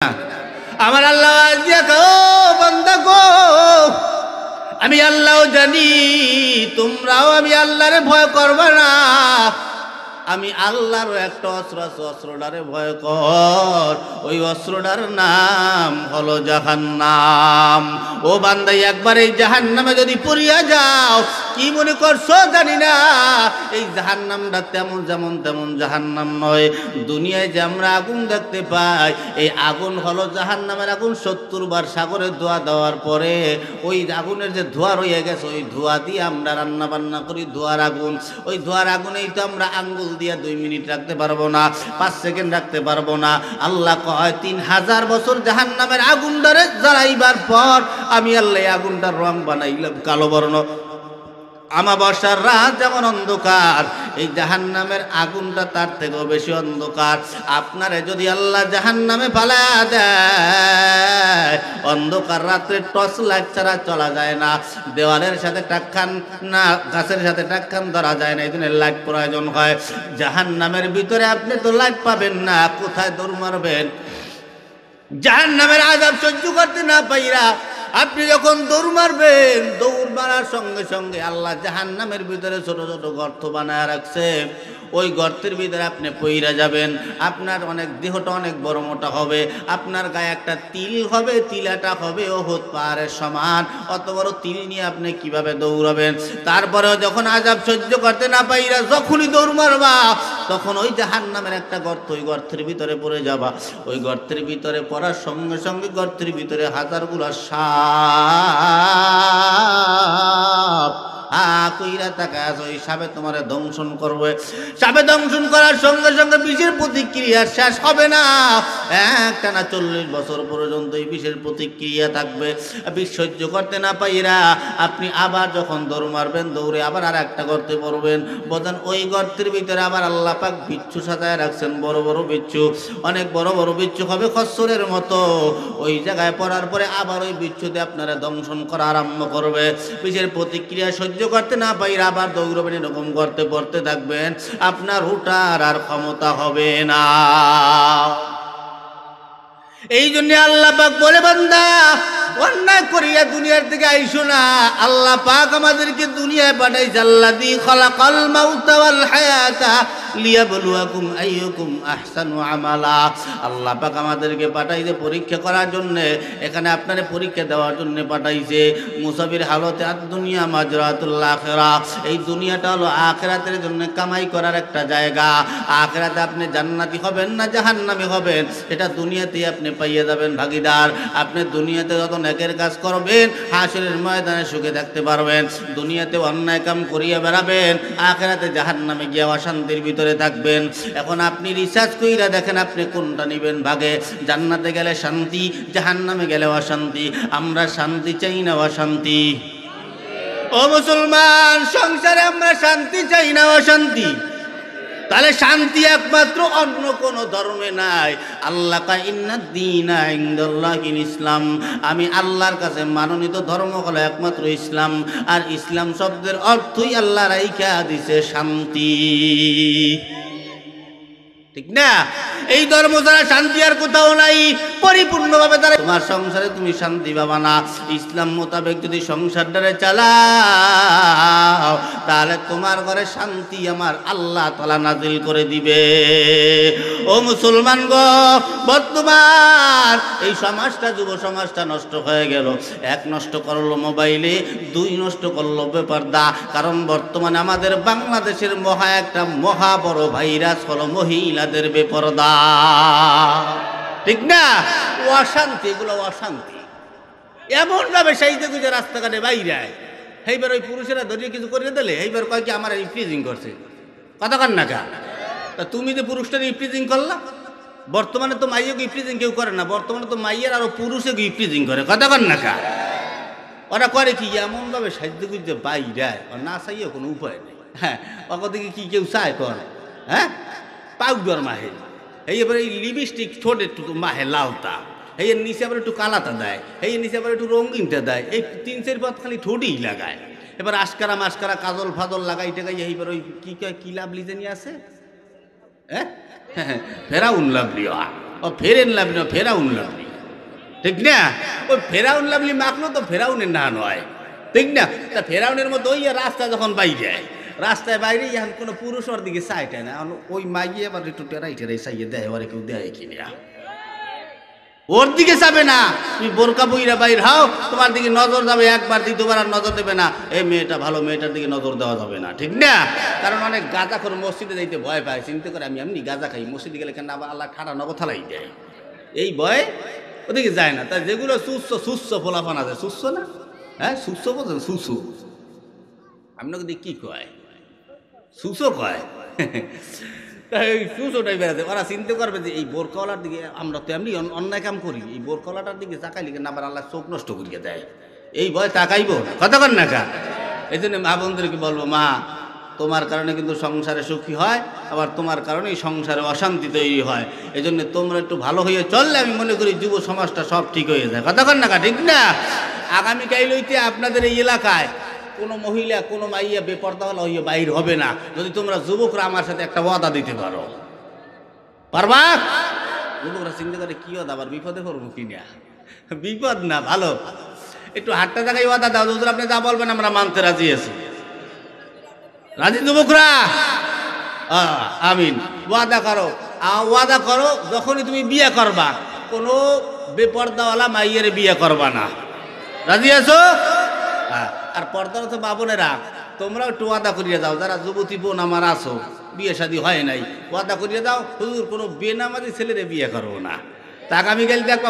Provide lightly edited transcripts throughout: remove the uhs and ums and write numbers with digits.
আমার আল্লাহ আজিয়া কও বান্দা গো, আমি আল্লাহ জানি তোমরাও আমি আল্লাহরে ভয় করবে না। আমি আল্লাহর একটা অস্ত্র আছে, অস্ত্রটারে ভয় কর। ওই অস্ত্রটার নাম হলো জাহান্নাম। ও বান্দা, একবার এই জাহান্নামে যদি পড়িয়া যাও, কি মনে করছো জানি না, এই জাহান্নামটা তেমন জাহান্নাম নয়। দুনিয়ায় যে আমরা আগুন দেখতে পাই, এই আগুন হলো জাহান্নামের আগুন। 70 বার সাগরে ধোয়া দেওয়ার পরে ওই আগুনের যে ধোঁয়া রয়ে গেছে, ওই ধোঁয়া দিয়ে আমরা রান্না বান্না করি। ধোঁয়ার আগুন, ওই ধোঁয়ার আগুনেই তো আমরা আঙ্গুল দিয়া 2 মিনিট রাখতে পারবো না, 5 সেকেন্ড রাখতে পারবো না। আল্লাহ কয় 3000 বছর জাহান্নামের আগুন ধরে জ্বালাইবার পর আমি আল্লাহ আগুনটার রং বানাইলাম কালো বর্ণ। আমাবস্যার রাত যেমন অন্ধকার, এই জাহান্নামের আগুনটা তার থেকেও বেশি অন্ধকার। আপনারে যদি আল্লাহ জাহান্নামে ফালা দেয়, অন্ধকার রাত্রে টর্চ লাইট ছাড়া চলা যায় না, দেওয়ালের সাথে টাক্কান না, গাছের সাথে টাক্কান ধরা যায় না, এই জন্য লাইট প্রয়োজন হয়। জাহান্নামের ভিতরে আপনি তো লাইট পাবেন না, কোথায় দৌড় মারবেন? জাহান্নামের আযাব সহ্য করতে না পাইরা আপনি যখন দৌড় মারবেন, দৌড় মারার সঙ্গে সঙ্গে আল্লাহ জাহান্নামের ভিতরে ছোট ছোট গর্ত বানায় রাখছে। ওই গর্তের ভিতরে আপনি পইরা যাবেন। আপনার অনেক দেহটা অনেক বড় মোটা হবে, আপনার গায়ে একটা তিল হবে, তিলাটা হবে ওহুদ পাহাড়ের সমান। অত বড় তিল নিয়ে আপনি কিভাবে দৌড়াবেন? তারপরেও যখন আযাব সহ্য করতে না পাইরা যখনই দৌড় মারবা, তখন ওই জাহান্নামের একটা গর্ত, ওই গর্তের ভিতরে পড়ে যাবা। ওই গর্তের ভিতরে পড়ার সঙ্গে সঙ্গে গর্তের ভিতরে হাজারগুলো সাপ কইরা তাকা আছে। ওই সাপে তোমার দংশন করবে। সাপে দংশন করার সঙ্গে সঙ্গে বিষের প্রতিক্রিয়া শেষ হবে না, একটানা 40 বছর পর্যন্ত এই বিষের প্রতিক্রিয়া থাকবে। বিষ সহ্য করতে না পাইরা আপনি আবার যখন দৌড় মারবেন, দৌড়ে আবার আর একটা গর্তে পড়বেন। বোঝেন, ওই গর্তের ভিতরে আবার আল্লাহ পাক বিচ্ছু সাজায় রাখছেন, বড় বড় বিচ্ছু, অনেক বড় বড় বিচ্ছু হবে খচ্চরের মতো। ওই জায়গায় পড়ার পরে আবার ওই বিচ্ছুতে আপনারা দংশন করা আরম্ভ করবে। বিষের প্রতিক্রিয়া সহ্য করতে না পাইরা আবার দৌড়বেন, এরকম করতে পড়তে থাকবেন, আপনার উঠার আর ক্ষমতা হবে না। এই জন্য আল্লাহ পাক বলে, বান্দা অন্যায় করিয়া দুনিয়ার থেকে আইসো না। আল্লাহ পাক আমাদেরকে দুনিয়ায় পাঠাইছে, আল্লাযী খালাকাল মাউতা ওয়াল হায়াতা লিয়াবলুয়াকুম আইয়ুকুম আহসানু আমালা। আল্লাহ পাক আমাদেরকে পাঠাইছে পরীক্ষা করার জন্য, এখানে আপনারে পরীক্ষা দেওয়ার জন্য পাঠাইছে। মুসাফির হালতে আর দুনিয়া মাজরাতুল আখিরা, এই দুনিয়াটা হলো আখিরাতের জন্য কামাই করার একটা জায়গা। আখিরাতে আপনি জান্নাতি হবেন না জাহান্নামী হবেন, এটা দুনিয়াতেই আপনি পাইয়ে যাবেন ভাগীদার। আপনি দুনিয়াতে যত নেকের কাজ করবেন, হাসরের ময়দানে সুখে থাকতে পারবেন। দুনিয়াতে অন্যায় কাম করিয়া বেড়াবেন, আখিরাতে জাহান্নামে গিয়ে অশান্তির ভিতরে থাকবেন। এখন আপনি রিসার্চ কইরা দেখেন আপনি কোনটা নেবেন ভাগে। জান্নাতে গেলে শান্তি, জাহান্নামে গেলে অশান্তি। আমরা শান্তি চাই না অশান্তি? ও মুসলমান, সংসারে আমরা শান্তি চাই না অশান্তি? তাহলে শান্তি একমাত্র অন্য কোন ধর্মে নাই। আল্লাহ কা ইন্নাদ দীনা ইনদাল্লাহিল ইসলাম, আমি আল্লাহর কাছে মনোনীত ধর্ম হলো একমাত্র ইসলাম। আর ইসলাম শব্দের অর্থই আল্লাহ রাইখা দিছে শান্তি, ঠিক না? এই ধর্ম ছাড়া শান্তি আর কোথাও নাই পরিপূর্ণভাবে। তারা তোমার সংসারে তুমি শান্তি পাবা না। ইসলাম মোতাবেক যদি সংসারটারে চালাও, তাহলে তোমার ঘরে শান্তি আমার আল্লাহ তাআলা নাজিল করে দিবে। ও মুসলমান গো, বর্তমান এই সমাজটা, যুব সমাজটা নষ্ট হয়ে গেল। 1 নষ্ট করলো মোবাইলে, 2 নষ্ট করলো বেপরদা। কারণ বর্তমানে আমাদের বাংলাদেশের একটা মহা বড় ভাইরাস হলো মহিলাদের বেপরদা, ঠিক না? অশান্তি, এগুলো অশান্তি। এমন ভাবে সাইতে গুজে রাস্তাঘাটে বাইরে, এইবার ওই পুরুষেরা ধরিয়ে কিছু করে দিলে এইবার কয় কি আমার রিপ্রেজিং করছে। কথা কান না কা? তা তুমি যে পুরুষটা রিপ্রেজিং করলা, বর্তমানে তো মাইয়াকে রিপ্রেজিং কেউ করে না, বর্তমানে তো মাইয়ের আরো পুরুষে রিপ্রেজিং করে। কথা কান না কা? ওরা করে কি এমন ভাবে সাইতে গুজে বাইরে, না চাইয়ে কোনো উপায় নেই। হ্যাঁ, ওদিকে কি কেউ চায় করে? হ্যাঁ, পাউডার মাহে, এইবার এই লিপস্টিক ঠোঁটে একটু মাহে লালতা, এই নিচে আবার একটু কালাতা দেয়, এই নিচে আবার একটু রঙিনটা দেয়, এই 3-4 পাত খালি ঠোঁটেই লাগায়। এবার আশকারা মাস্কারা কাজল ফাজল লাগাই টেগাই, এইবার ওই কি লাভলি জানি আছে, হ্যাঁ, ফেরাউন লাভলি। ও ফেরেন লাভলি না ফেরাউন লাভলি, ঠিক না? ওই ফেরাউন লাভলি মাখলো তো ফেরাউনের না নয়, ঠিক না? তা ফেরাউনের মতো ওই রাস্তা যখন বাইরে রাস্তায় বাইরে এখন কোনো পুরুষ ওর দিকে চাইটায় না, ওই মাইয়ে আবার একটু টেরাই টেরাই চাইয়ে দেয়, ওরে কেউ দেয় কিনা ওর দিকে যাবে না। তুমি বোরকা বইরা বাইর হাও, তোমার দিকে নজর যাবে একবার, দ্বিতীয়বার আর নজর দেবে না। এই মেয়েটা ভালো, মেয়েটার দিকে নজর দেওয়া যাবে না, ঠিক না? কারণ অনেক গাঁজা করে মসজিদে যাইতে ভয় পায়, চিন্তা করে আমি এমনি গাঁজা খাই, মসজিদে গেলে কেন আবার আল্লাহ ঠাড়া নগদ থালাই দেয়, এই ভয় ওদিকে যায় না। তাই যেগুলো সুস্থ ফোলাফান আছে, সুস্থ না, হ্যাঁ সুস্থ বলছেন, সুসু আপনাকে দিয়ে কি কয়, সুসো কয় তাই সুসোটাই বেড়াতে ওরা চিন্তা করবে যে এই বোরকাওয়ালার দিকে আমরা তো এমনি অন্যায় কাম করি, এই বোরকাওয়ালাটার দিকে তাকাইলে না আবার আল্লাহ চোখ নষ্ট করিয়ে দেয়, এই ভয় তাকাইব কতক্ষণ না কা। এই জন্য মা বোনদেরকে বলবো, মা তোমার কারণে কিন্তু সংসারে সুখী হয়, আবার তোমার কারণে এই সংসারে অশান্তি তৈরি হয়। এই জন্য তোমরা একটু ভালো হয়ে চললে আমি মনে করি যুব সমাজটা সব ঠিক হয়ে যায়, কতক্ষণ না কা, ঠিক না? আগামীকাল হইতে আপনাদের এই এলাকায় কোনো মহিলা কোনো মাইয়া বেপরদাওয়ালা হইয়া বাইর হবে না, যদি তোমরা যুবকরা আমার সাথে একটা ওয়াদা দিতে পারো। পারবা? যুবকরা চিন্তা করে কি ওয়াদা, আবার বিপদে পড়বো কিনা? বিপদ না, ভালো একটু হাতটা জায়গায় ওয়াদা দাও, হুজুর আপনি যা বলবেন আমরা মানতে রাজি আছি। রাজি যুবকরা? আমিন। ওয়াদা করো, ওয়াদা করো যখনই তুমি বিয়ে করবা কোনো বেপরদাওয়ালা মাইয়ের বিয়ে করবা না, রাজি আছো? হ্যাঁ। আর পর্দার তো বাবনেরা তোমরাও একটু ওয়াদা করিয়ে দাও, যারা যুবতী বোন আমার আছো বিয়ে শাদী হয় নাই, ওয়াদা করিয়ে দাও হুজুর কোনো বেনামাজি ছেলেরে বিয়ে করবো না। তা আগামীকাল দেখবা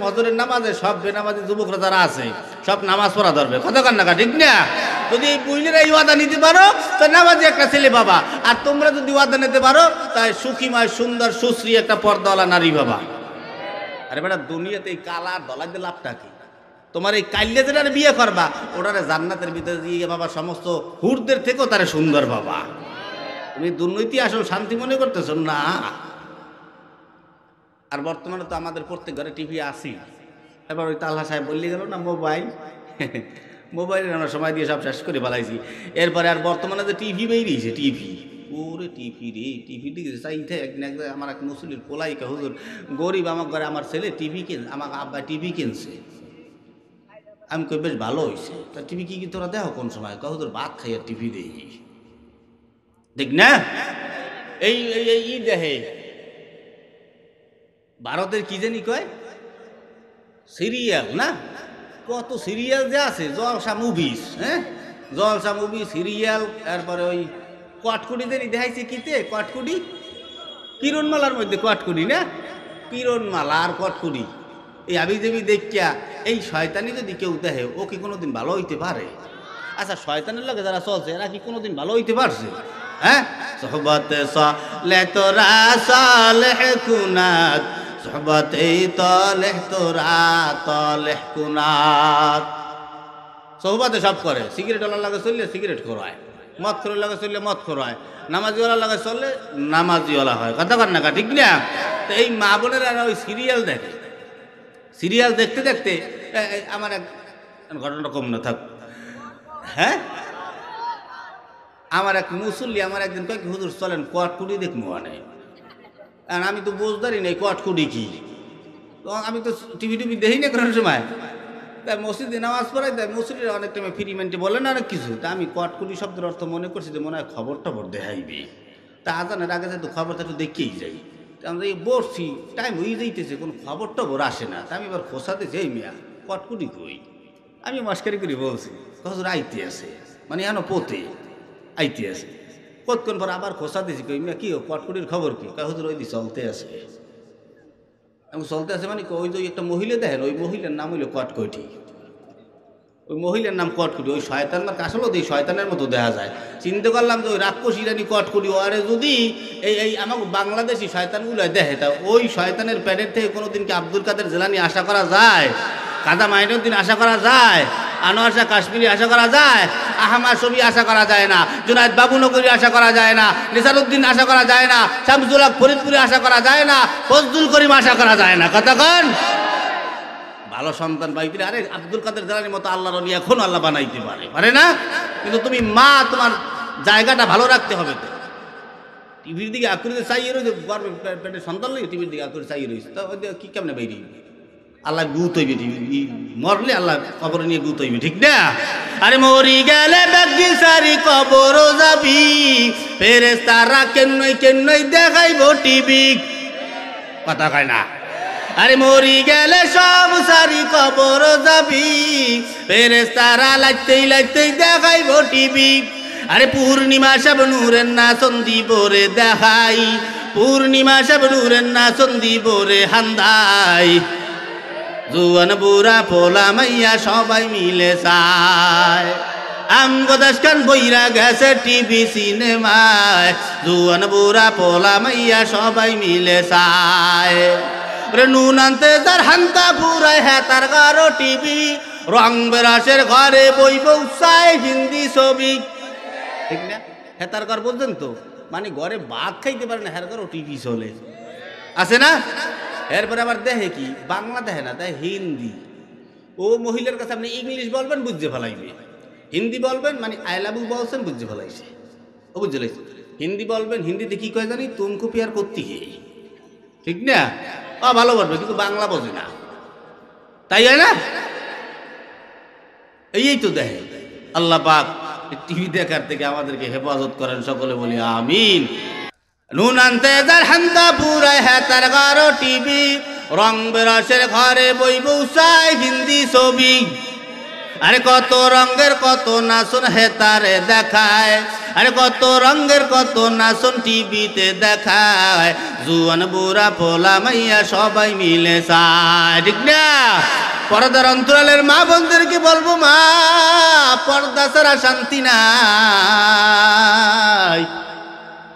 ফজরের নামাজে সব বেনামাজি যুবকরা যারা আছে সব নামাজ পড়া ধরবে, কতক্ষণ না, ঠিক না? যদি এই বুঝলেরা এই ওয়াদা নিতে পারো তো নামাজি একটা ছেলে বাবা, আর তোমরা যদি ওয়াদা নিতে পারো তাই সুখীময় সুন্দর সুশ্রী একটা পর্দাওয়ালা নারী বাবা। আরে বেটা দুনিয়াতে এই কালার দলার দিয়ে লাভটা কি? তোমার এই কাল্যে যেটা বিয়ে করবা ওটারে জান্নাতের ভিতরে দিয়ে বাবা সমস্ত হুরদের থেকেও তারা সুন্দর বাবা। তুমি দুর্নীতি আসল শান্তি মনে করতেছ না? আর বর্তমানে তো আমাদের প্রত্যেক ঘরে টিভি আসি, এবার ওই তালহা সাহেব বললে গেল না মোবাইলে আমরা সময় দিয়ে সব শেষ করে ফেলাইছি। এরপরে আর বর্তমানে যে টিভি বেরিয়েছে, টিভি ওরে টিভি রে, টিভি দিকে চাইতে একদিন আমার এক মুসলির পোলাইকা হুজুর গরিব, আমার ঘরে আমার ছেলে টিভি আমার আব্বা টিভি কিনছে। আমি কই বেশ ভালো হয়েছে, তা টিভি কি তোরা দেখো কোন সময়? তোর ভাত খাইয়া টিভি দেখি, দেখ না এই এই দেখে ভারতের কি জানি কয় সিরিয়াল, না কত সিরিয়াল যে আছে, জলসা মুভিস, হ্যাঁ জলসা মুভি সিরিয়াল। তারপরে ওই কটকুটি দেরি দেখাইছে, কিতে কটকুটি কিরণমালার মধ্যে কটকুটি, না কিরণমালা আর কটকুটি, এই আবি দেবী দেখিয়া এই শয়তানি যদি কেউ দেখে ও কি কোনোদিন ভালো হইতে পারে? আচ্ছা শয়তানের লগে যারা চলছে এরা কি কোনোদিন ভালো হইতে পারছে? হ্যাঁ সোহবতে সালেহ তোরা সালেহ কুনাত, সোহবতে তালেহ তোরা তালেহ কুনাত। সোহবতে সব করে, সিগারেট ওয়ালার লাগে চললে সিগারেট খোরায়, মদ খোরের লাগে চললে মদ খোরায়, নামাজিওয়ালার লাগে চললে নামাজিওয়ালা হয়, কথা কর না, ঠিক না? তো এই মা বোনেরা ওই সিরিয়াল দেখে, সিরিয়াল দেখতে দেখতে আমার এক ঘটনাটা কম না থাক, হ্যাঁ আমার এক মুসল্লি আমার একদিন কয়েক হুজুর চলেন কটকুটি দেখবো, মানে আমি তো বুঝদারি নেই কটকুটি কি, তো আমি তো টিভি দেখি না কোনো সময়, তাই মসজিদে নামাজ পড়াই, তাই মসজিদের অনেক টাইমে ফ্রি মেন্টে বলে না অনেক কিছু, তা আমি কটকুটি শব্দের অর্থ মনে করছি যে মনে হয় খবর টবর দেখাইবে, তা আজানের আগে তো খবরটা একটু দেখেই যাই, আমরা এই বসছি টাইম হয়ে যাইতেছে কোনো খবর টবর আসে না, তা আমি এবার খোসাতে যাই মিয়া কটকুটি কই, আমি মস্কারি করে বলছি হুজুর আইতে আছে, মানে এনো পোতে আইতে আছে, কতক্ষণ পর আবার খোসা দিয়েছি কই মিয়া কি কটকুটির খবর কি? হুজুর ওই দি চলতে আছে, আমি চলতে আছে মানে ওই যে একটা মহিলা দেখেন, ওই মহিলার নাম হইলো কটকটি, ওই মহিলার নাম কটকুটি, ওই শয়তানের আসলেও এই শয়তানের মতো দেখা যায়। চিন্তা করলাম যে ওই রাক্ষস ইরানি কটকুটি ওরে যদি এই আমাকে বাংলাদেশি শয়তানগুলো দেখে, তা ওই শয়তানের প্যাডের থেকে কোনোদিন কি আব্দুল কাদের জিলানী আশা করা যায়? কাজা মাইনুদ্দিন আশা করা যায়? আনোয়ার শাহ কাশ্মীরি আশা করা যায়? আহমদ শফি আশা করা যায় না? জুনায়েদ বাবুনগরী আশা করা যায় না? নিসারউদ্দিন আশা করা যায় না? শামসুল হক ফরিদপুরি আশা করা যায় না? ফজলুল করিম আশা করা যায় না? কতক্ষণ ভালো সন্তান পাইতে, আরে আব্দুল কাদের জিলানীর মতো আল্লাহর ওলি এখন আল্লাহ বানাইতে পারে না? কিন্তু তুমি মা তোমার জায়গাটা ভালো রাখতে হবে তো, টিভির দিকে আকুরে চাইয়ে রয়েছে, গর্বে পেটে সন্তান লই টিভির দিকে আকুরে চাইয়ে রয়েছে, তা কি কেমনে বাইরে আল্লাহ গুত হইবে, টিভি মরলে আল্লাহ কবর নিয়ে গুত হইবে, ঠিক না? আরে মরি গেলে ব্যক্তি সারি কবর যাবি, ফেরেশতারা কেনই কেনই দেখাইব টিভি, কথা কয় না? আরে মরি গেলে সব সারি কবর যাবি, ফেরেশতারা লাইতেই লাইতেই দেখাইব টিভি। আরে পূর্ণিমা সব নূরের নাচন দিব রে দেখাই, পূর্ণিমা সব নূরের নাচন দিব রে হান্দাই, জুয়ান বুড়া পোলা মাইয়া সবাই মিলে চায়, আমগো দেশখান বইরা গেছে টিভি সিনেমায়, জুয়ান বুড়া পোলা মাইয়া সবাই মিলে চায়। নুন আনতে তার হান্তা পুরায় হ্যাঁ তার গারো টিভি, রং বেরাসের ঘরে বই বউসায় হিন্দি ছবি, ঠিক না? হেতার ঘর বলছেন তো, মানে ঘরে ভাত খাইতে পারে না, হের ঘরও টিভি চলে, আছে না? এরপরে আবার দেখে কি বাংলা দেখে না, তাই হিন্দি। ও মহিলার কাছে আপনি ইংলিশ বলবেন বুঝতে ফেলাইবে, হিন্দি বলবেন মানে আই লাভ ইউ বলছেন বুঝতে ফেলাইছে, ও বুঝতে লাইছে। হিন্দি বলবেন, হিন্দিতে কি কয় জানি, তুমকো প্যার করতি হে, ঠিক না? ভালো বলবে কিন্তু বাংলা বোঝে না, তাই হয় না? এই তো দেখে। আল্লাহ পাক টিভি দেখার থেকে আমাদেরকে হেফাজত করেন, সকলে বলি আমিন। নুন আনতে যার হান্তা পুরায় হ্যাঁ তার গারো টিভি, রং বেরসের ঘরে বই বউসায় হিন্দি ছবি। আরে কত রঙের কত নাচন হেতারে দেখায়, আরে কত রঙের কত নাচন টিভিতে দেখায়, জুয়ান বুড়া পোলা মাইয়া সবাই মিলে চায়, ঠিক না? পর্দার অন্তরালের মা বোনদেরকে বলবো, মা পর্দা ছাড়া শান্তি নাই,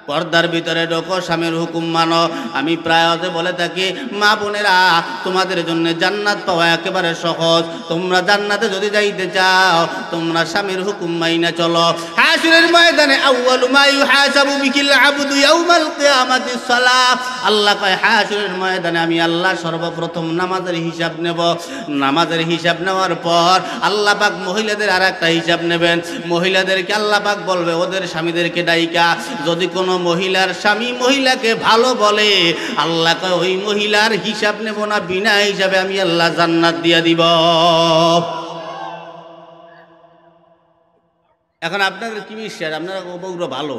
পর্দার ভিতরে ঢোকো, স্বামীর হুকুম মানো। আমি প্রায় বলে থাকি, মা বোনেরা তোমাদের জন্য জান্নাত পাওয়া একেবারে সহজ। তোমরা জান্নাতে যদি যাইতে চাও, তোমরা স্বামীর হুকুম মাইনা চলো। হাসরের ময়দানে আউয়ালু মা ইউহাসাবু বিহিল আবদু ইয়াউমাল কিয়ামাতিস সালাহ, আল্লাহ কয় হাসরের ময়দানে আমি আল্লাহ সর্বপ্রথম নামাজের হিসাব নেব। নামাজের হিসাব নেওয়ার পর আল্লাহ পাক মহিলাদের আর একটা হিসাব নেবেন। মহিলাদেরকে আল্লাহ পাক বলবে ওদের স্বামীদেরকে ডাইকা, যদি কোনো মহিলার স্বামী মহিলাকে ভালো বলে, আল্লাহ কয় ওই মহিলার হিসাব নেব না, বিনা হিসাবে আমি আল্লাহ জান্নাত দিয়া দিব। এখন আপনাদের কি বিশ্বাস, আপনারা বউরা ভালো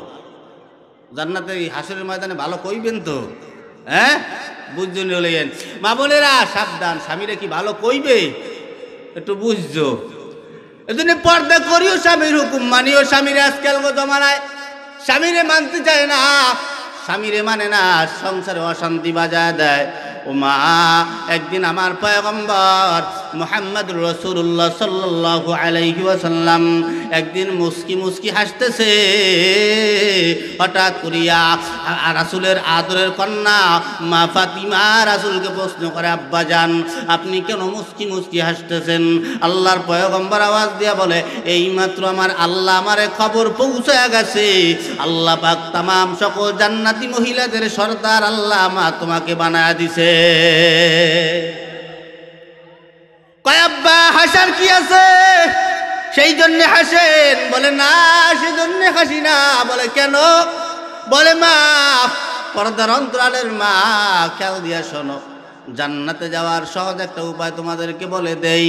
জান্নাতে হাসরের ময়দানে ভালো কইবেন তো? হ্যাঁ, বুঝছেন? হলেন মা বোনেরা সাবধান, স্বামীরা কি ভালো কইবে একটু বুঝছো। এজন্য পর্দা করিও, স্বামীর হুকুম মানিও। স্বামীরা আজকাল জমানায় স্বামীরে মানতে চায় না, স্বামীরে মানে না, সংসারে অশান্তি বাজায় দেয়। ও মা, একদিন আমার পয়গম্বর মুহাম্মদুর রাসূলুল্লাহ সাল্লাল্লাহু আলাইহি ওয়াসাল্লাম একদিন মুস্কি মুস্কি হাসতেছে। হঠাৎ করিয়া রাসূলের আদরের কন্যা মা ফাতিমা রাসূলকে প্রশ্ন করে, আব্বা জান আপনি কেন মুস্কি মুস্কি হাসতেছেন? আল্লাহর পয়গম্বর আওয়াজ দিয়া বলে, এইমাত্র আমার আল্লাহ আমারে খবর পৌঁছায়া গেছে, আল্লাহ পাক তামাম সকল জান্নাতি মহিলাদের সর্দার আল্লাহ মা তোমাকে বানায়া দিছে। কয় আব্বা হাসার কি আছে, সেই জন্য হাসেন? বলে না, সেই জন্য হাসি না। বলে কেন? বলে মা, পর্দার অন্তরালের মা, খেয়াল দিয়া শোনো, জান্নাতে যাওয়ার সহজ একটা উপায় তোমাদেরকে বলে দেই।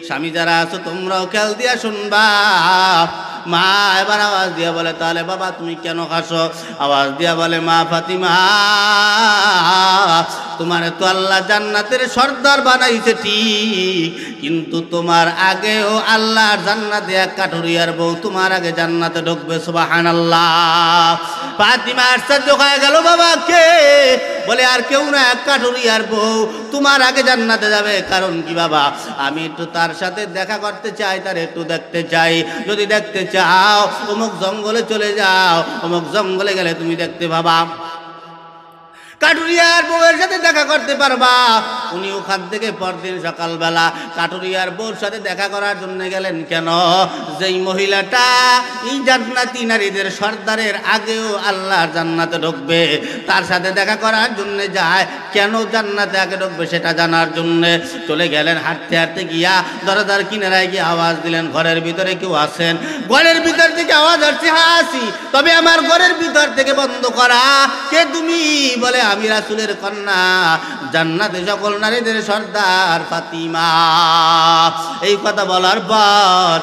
স্বামী যারা আছো তোমরাও খেয়াল দিয়া শুনবা। মা এবার আওয়াজ দিয়া বলে, তাহলে বাবা তুমি কেন হাসো? আওয়াজ দিয়া বলে, মা ফাতিমা, তোমার তো আল্লাহ জান্নাতের সর্দার বানাইছে ঠিক, কিন্তু তোমার আগেও আল্লাহ জান্নাতে এক কাঠুরিয়ার বউ তোমার আগে জান্নাতে ঢুকবে। সুবহানাল্লাহ। ফাতিমা আশ্চর্য হয়ে গেল, বাবা কে? বলে আর কেউ না, এক কাঠুরিয়ার বউ তোমার আগে জান্নাতে যাবে। কারণ কি বাবা? আমি একটু তার সাথে দেখা করতে চাই, তার একটু দেখতে চাই। যদি দেখতে চাও অমুক জঙ্গলে চলে যাও, অমুক জঙ্গলে গেলে তুমি দেখতে পাবা। কাটুরিয়ার বউয়ের সাথে দেখা করতে পারবা। উনি ওখান থেকে পরদিন সকালবেলা কাটুরিয়ার বউর সাথে দেখা করার জন্য গেলেন। কেন? যেই মহিলাটা এই জান্নাতি নারীদের সর্দারের আগেও আল্লাহর জান্নাতে ঢুকবে, তার সাথে দেখা করার জন্য যায়। কেন জান্নাতে আগে ঢুকবে সেটা জানার জন্য চলে গেলেন। হাঁটতে হাঁটতে গিয়া দরজার কিনারায় গিয়ে আওয়াজ দিলেন, ঘরের ভিতরে কেউ আছেন? ঘরের ভিতর থেকে আওয়াজ আসছে, হ্যাঁ আসি, তবে আমার ঘরের ভিতর থেকে বন্ধ করা। কে তুমি? বলে আমি রাসূলের কন্যা, জান্নাতে সকল নারীদের সর্দার ফাতিমা। এই কথা বলার পর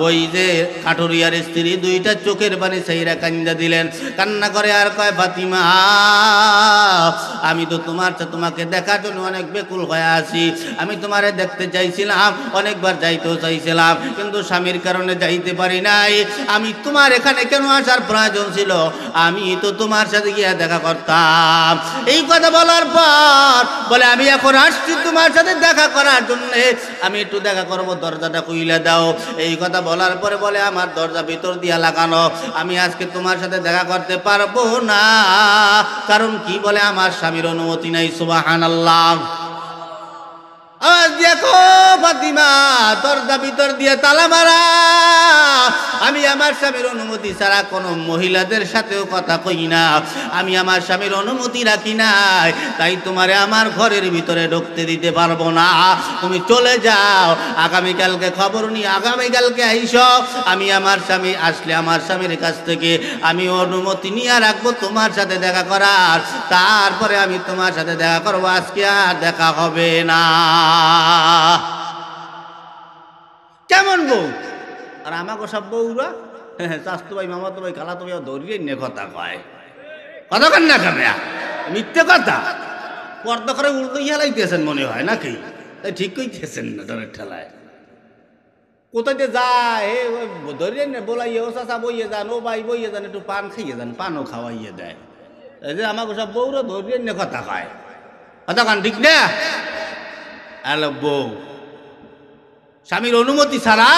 ওই যে কাটুরিয়ার স্ত্রী দুইটা চোখের পানি সেইরা কান্দা দিলেন, কান্না করে আর কয়, ফাতিমা আমি তো তোমাকে দেখার জন্য অনেক বেকুল হয়ে আছি। আমি তোমারে দেখতে চাইছিলাম, অনেকবার যাইতেও চাইছিলাম, কিন্তু স্বামীর কারণে যাইতে পারি নাই। আমি তোমার এখানে কেন আসার প্রয়োজন ছিল? আমি তো তোমার সাথে গিয়ে দেখা করতাম। এই কথা বলার পর বলে, আমি এখন আসছি তোমার সাথে দেখা করার জন্য, আমি একটু দেখা করবো, দরজাটা খুইলে দাও। এই কথা বলার পরে বলে, আমার দরজা ভিতর দিয়া লাগানো, আমি আজকে তোমার সাথে দেখা করতে পারবো না। কারণ কি? বলে আমার স্বামীর অনুমতি নাই। সুবহানাল্লাহ। দেখো ফাতিমা, দরজা ভিতর দিয়ে তালা মারা। আমি আমার স্বামীর অনুমতি ছাড়া কোনো মহিলাদের সাথেও কথা কই না, আমি আমার স্বামীর অনুমতি রাখি নাই, তাই তোমারে আমার ঘরের ভিতরে ঢুকতে দিতে পারবো না। তুমি চলে যাও, আগামীকালকে খবর নিয়ে আগামীকালকে আইসো। আমি আমার স্বামী আসলে আমার স্বামীর কাছ থেকে আমি অনুমতি নিয়ে রাখবো তোমার সাথে দেখা করার, তারপরে আমি তোমার সাথে দেখা করবো। আজকে আর দেখা হবে না। কেমন বউ? আর আমাকে সব বউরা চাস্তু ভাই, মামাতো ভাই, খালাতো ভাই ধরিয়ে নিয়ে কথা কয়, কথা কেন না কেন? মিথ্যে কথা। পর্দা করে উল্টো ইহালাইতেছেন মনে হয় নাকি? তাই ঠিক কইতেছেন না, ধরের ঠেলায় কোথায় যায় ধরিয়ে নে বলাইয়ে, ও চাষা বইয়ে যান, ও ভাই বইয়ে যান, একটু পান খাইয়ে যান, পানও খাওয়াইয়ে দেয়। এই যে আমাকে সব বউরা ধরিয়ে নিয়ে কথা কয়, কথা কান ঠিক না? হ্যালো বউ, স্বামীর অনুমতি ছাড়া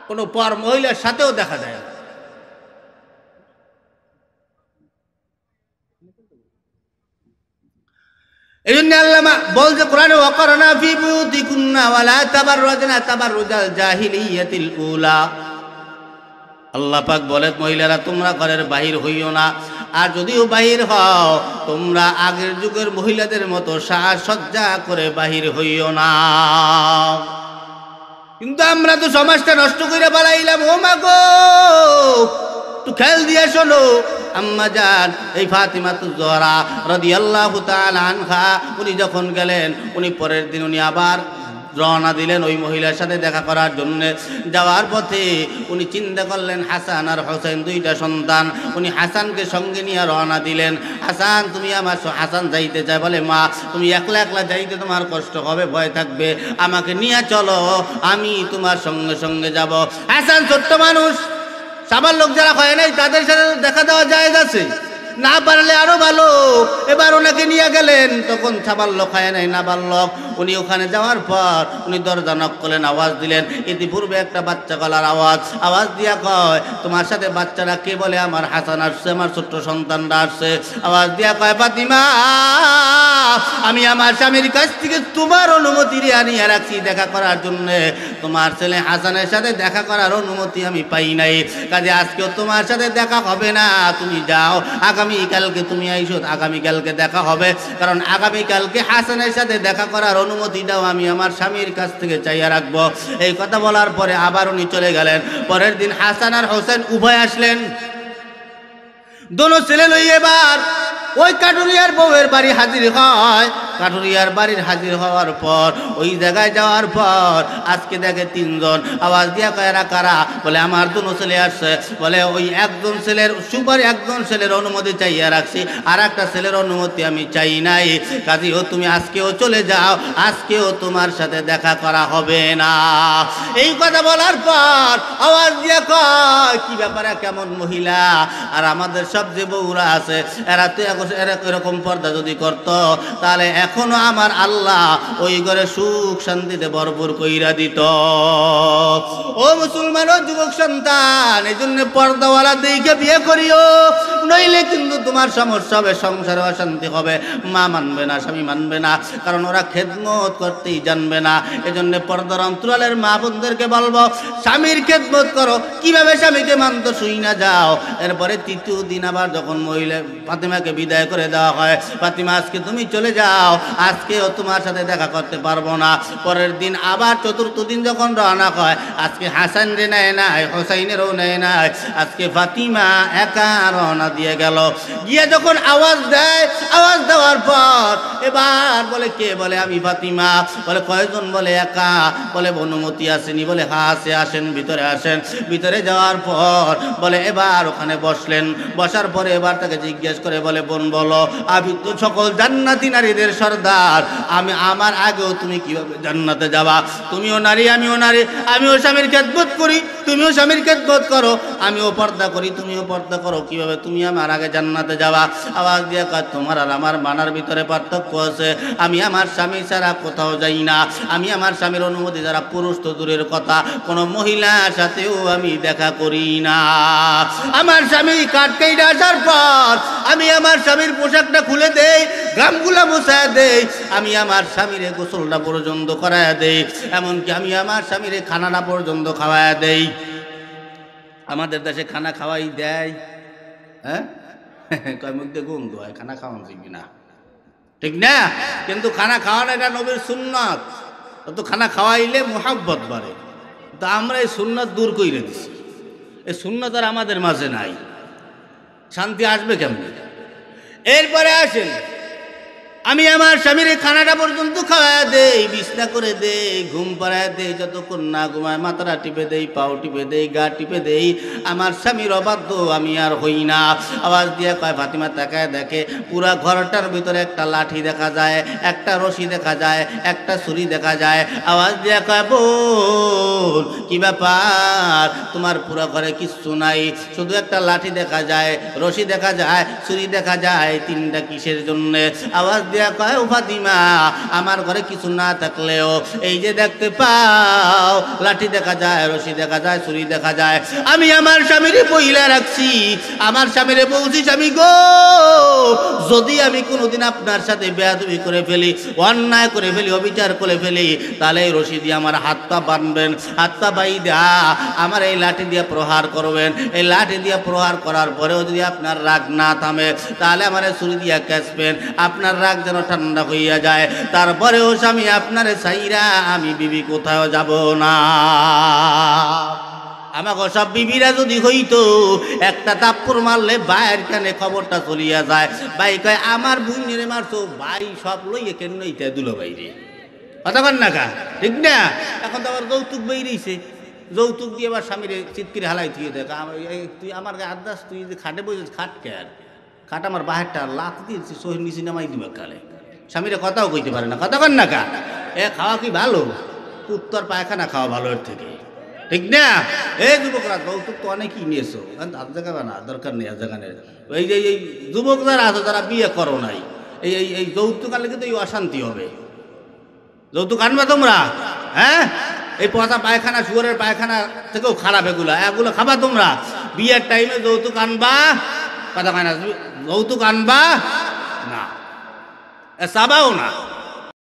কোনো পর মহিলার সাথেও দেখা যায়। এই জন্য আল্লাহ বলছে কোরআনে, ওয়াকরনা ফি বুয়ুতিকুন্না ওয়ালা তাবাররাজনা তাবাররুজাল জাহিলিয়াতিল উলা। আল্লাহ পাক বলে, মহিলারা তোমরা ঘরের বাহির হইও না, আর যদিও বাহির হও তোমরা আগের যুগের মহিলাদের মতো সাজসজ্জা করে বাহির হইও না। কিন্তু আমরা তো সমাজটা নষ্ট করে বাড়াইলাম। ও মা গো, একটু খেয়াল দিয়ে শোনো। আম্মা জান এই ফাতিমাতুজ জোহরা রাদিয়াল্লাহু তাআলা আনহা, উনি যখন গেলেন, উনি পরের দিন উনি আবার রওনা দিলেন ওই মহিলার সাথে দেখা করার জন্য। যাওয়ার পথে উনি চিন্তা করলেন, হাসান আর হোসেন দুইটা সন্তান, উনি হাসানকে সঙ্গে নিয়ে রওনা দিলেন। হাসান তুমি আমার, হাসান যাইতে চায়, বলে মা তুমি একলা একলা যাইতে তোমার কষ্ট হবে, ভয় থাকবে, আমাকে নিয়ে চলো, আমি তোমার সঙ্গে সঙ্গে যাব। হাসান ছোট্ট মানুষ, সাবার লোক যারা হয় নাই তাদের সাথে দেখা দেওয়া যায় আছে, না পারলে আরো ভালো। এবার ওনাকে নিয়ে গেলেন, তখন ছাবার লোক হয় নাই, নাবার লোক। উনি ওখানে যাওয়ার পর উনি দরজা নক করলেন, আওয়াজ দিলেন। ইতিপূর্বে একটা বাচ্চা গলার আওয়াজ দিয়া কয়, তোমার সাথে বাচ্চারা কে? বলে আমার হাসান আসছে, আমার ছোট্ট সন্তানরা আসছে। আওয়াজ দিয়া কয়, ফাতিমা আমি আমার স্বামীর কাছ থেকে তোমার অনুমতি নিয়ে রাখছি দেখা করার জন্য, তোমার ছেলে হাসানের সাথে দেখা করার অনুমতি আমি পাই নাই, কাজে আজকেও তোমার সাথে দেখা হবে না, তুমি যাও, আগামীকালকে তুমি আইসো, আগামীকালকে দেখা হবে, কারণ আগামীকালকে হাসানের সাথে দেখা করার অনুমতিটাও আমি আমার স্বামীর কাছ থেকে চাইয়া রাখবো। এই কথা বলার পরে আবার উনি চলে গেলেন। পরের দিন হাসান আর হোসেন উভয় আসলেন, দোনো ছেলে লই এবার ওই কাটুরিয়ার বউয়ের বাড়ি হাজির হয়। কাটুরিয়ার বাড়ির হাজির হওয়ার পর ওই জায়গায় যাওয়ার পর আজকে দেখে তিনজন। আওয়াজ দিয়া কয়, এরা কারা? বলে আমার দুনো ছেলে আসছে। বলে ওই একজন ছেলের সুপার, একজন ছেলের অনুমতি চাইয়া রাখছি, আর একটা ছেলের অনুমতি আমি চাই নাই, কাজেও তুমি আজকেও চলে যাও, আজকেও তোমার সাথে দেখা করা হবে না। এই কথা বলার পর আওয়াজ দিয়া কয়, কি ব্যাপারে, কেমন মহিলা? আর আমাদের সব যে বউরা আছে এরা তো এরকম পর্দা যদি করতো, তাহলে এখনো আমার আল্লাহ ওই ঘরে সুখ শান্তিতে ভরপুর কইরা দিত। ও মুসলমান ও যুবক সন্তান, এই জন্য পর্দাওয়ালা দেখে বিয়ে করিও, নইলে কিন্তু তোমার সমস্যা হবে, সংসারে অশান্তি হবে, মা মানবে না, স্বামী মানবে না, কারণ ওরা খেদমত করতেই জানবে না। এজন্য পর্দার অন্তরালের মা বোনদেরকে বলবো, স্বামীর খেদমত করো। কিভাবে স্বামীকে মানতে শুই না যাও। এরপরে তৃতীয় দিন আবার যখন মহিলা ফাতিমাকে বিদায় করে দেওয়া হয়, ফাতিমা আজকে তুমি চলে যাও, আজকেও তোমার সাথে দেখা করতে পারবো না। পরের দিন আবার চতুর্থ দিন যখন রওনা হয়, আজকে হাসান রে নেয় নাই, হোসাইনেরও নেয় নাই, আজকে ফাতিমা একা রওনা দিয়ে গেল। গিয়ে যখন আওয়াজ দেয়, আওয়াজ দেওয়ার পর এবার বলে কে? বলে আমি ফাতিমা। বলে কয়জন? বলে একা। বলে অনুমতি আসেনি? বলে হ্যাঁ আছে, আসেন ভিতরে আসেন। ভিতরে যাওয়ার পর বলে এবার ওখানে বসলেন। বসার পরে এবার তাকে জিজ্ঞেস করে বলে বোন বলো, আমি তো সকল জান্নাতি নারীদের সর্দার, আমি আমার আগেও তুমি কিভাবে জান্নাতে যাবা? তুমিও নারী, আমিও নারী, আমিও স্বামীর খেদমত করি, তুমিও স্বামীর খেদমত করো, আমিও পর্দা করি, তুমিও পর্দা করো, কিভাবে তুমি আমার আগে জান্নাতে যাবা? আওয়াজ দিয়ে কয় তোমার আর আমার মানার ভিতরে পার্থক্য আছে। আমি আমার স্বামী ছাড়া কোথাও যাই না, আমি আমার স্বামীর অনুমতি যারা পুরুষ তো দূরের কথা, কোনো মহিলার সাথেও আমি দেখা করি না। আমার স্বামী কাঠ কেটে আসার পর আমি আমার স্বামীর পোশাকটা খুলে দেই, গামগুলা মুছায় দেই, আমি আমার স্বামীরে গোসলটা পর্যন্ত করায় দেই, এমনকি আমি আমার স্বামীরে খানাটা পর্যন্ত খাওয়ায় দেই। আমাদের দেশে খানা খাওয়াই দেয়, হ্যাঁ কয় মধ্যে গন্ধ হয়, খানা খাওয়ানো যাবে না, ঠিক না? কিন্তু খানা খাওয়ানো এটা নবীর সুন্নাত, তো খানা খাওয়াইলে মোহাব্বত বাড়ে। তো আমরা এই সুন্নাত দূর করে দিছি, এই সুন্নাত আর আমাদের মাঝে নাই, শান্তি আসবে কেমন? এরপরে আসেন, আমি আমার স্বামীর খানাটা পর্যন্ত খাওয়া দেই, বিছনা করে দেই, ঘুম পাড়ায় দেই, যতক্ষণ না ঘুমায় মাথাটা টিপে দেই, পাও টিপে দেই, গা টিপে দেই। আমার স্বামীর অবাধ্য আমি আর হই না। আওয়াজ দিয়ে কয় ফাতিমা তাকায় দেখে পুরা ঘরটার ভিতরে একটা লাঠি দেখা যায়, একটা রশি দেখা যায়, একটা ছুরি দেখা যায়। আওয়াজ দিয়ে কয় বোন কি ব্যাপার, তোমার পুরা ঘরে কিচ্ছু নাই, শুধু একটা লাঠি দেখা যায়, রশি দেখা যায়, ছুরি দেখা যায়, তিনটা কিসের জন্যে? আওয়াজ কয় ও ফাতিমা, আমার ঘরে কিছু না থাকলেও এই যে দেখতে পাও, লাঠি দেখা যায়, রশি দেখা যায়, ছুরি দেখা যায়, আমি আমার স্বামীরে বইলা রাখছি। আমার স্বামীরে বলছি, স্বামী গো, যদি আমি কোনোদিন আপনার সাথে বেয়াদবি করে ফেলি, অন্যায় করে ফেলি, অবিচার করে ফেলি, তাহলে এই রশি দিয়ে আমার হাত পা বাঁধবেন, হাত পা বাই দেয়া আমার এই লাঠি দিয়ে প্রহার করবেন। এই লাঠি দিয়ে প্রহার করার পরেও যদি আপনার রাগ না থামে, তাহলে আমার ছুরি দিয়ে ক্যাচবেন, আপনার রাগ যেন ঠান্ডা হইয়া যায়। তারপরেও স্বামী আপনারে চাইরা আমি বিবি কোথাও যাব না। আমাকে সব বিবিরা যদি হইতো একটা তাপ্পর মারলে ভাইয়ের কানে খবরটা চলিয়া যায়, ভাই কয় আমার বুঝিয়ে মারছো, ভাই সব লইয়ে কেন নইতে দুলো বাইরে কথা কন না কা, ঠিক না? এখন তো আবার যৌতুক বেরিয়েছে, যৌতুক দিয়ে আবার স্বামীর চিৎকিরে হালাই দিয়ে দেখ, তুই আমার গায়ে আদাস, তুই যে খাটে বসে খাট কে, আর খাট আমার বাহেরটা লাত দিয়েছি, শহীদ নিচে নামাই দিবে কালে, স্বামীরা কথাও কইতে পারে না, কথা কন না কা? খাওয়া কি ভালো? উত্তর পায়খানা খাওয়া ভালো এর থেকে, ঠিক না? এই যুবকরা যৌতুক তো অনেকই নিয়েছো, আর জায়গা না দরকার নেই, আর জায়গা নেই। এই যে এই যুবক যারা আছে যারা বিয়ে করো নাই, এই এই যৌতুক আনলে কিন্তু এই অশান্তি হবে। যৌতুক আনবে তোমরা? হ্যাঁ, এই পচা পায়খানা, শুয়ারের পায়খানা থেকেও খারাপ এগুলো খাবা তোমরা? বিয়ের টাইমে যৌতুক আনবা, কথা কয় না, যৌতুক আনবা না, চাবাও না।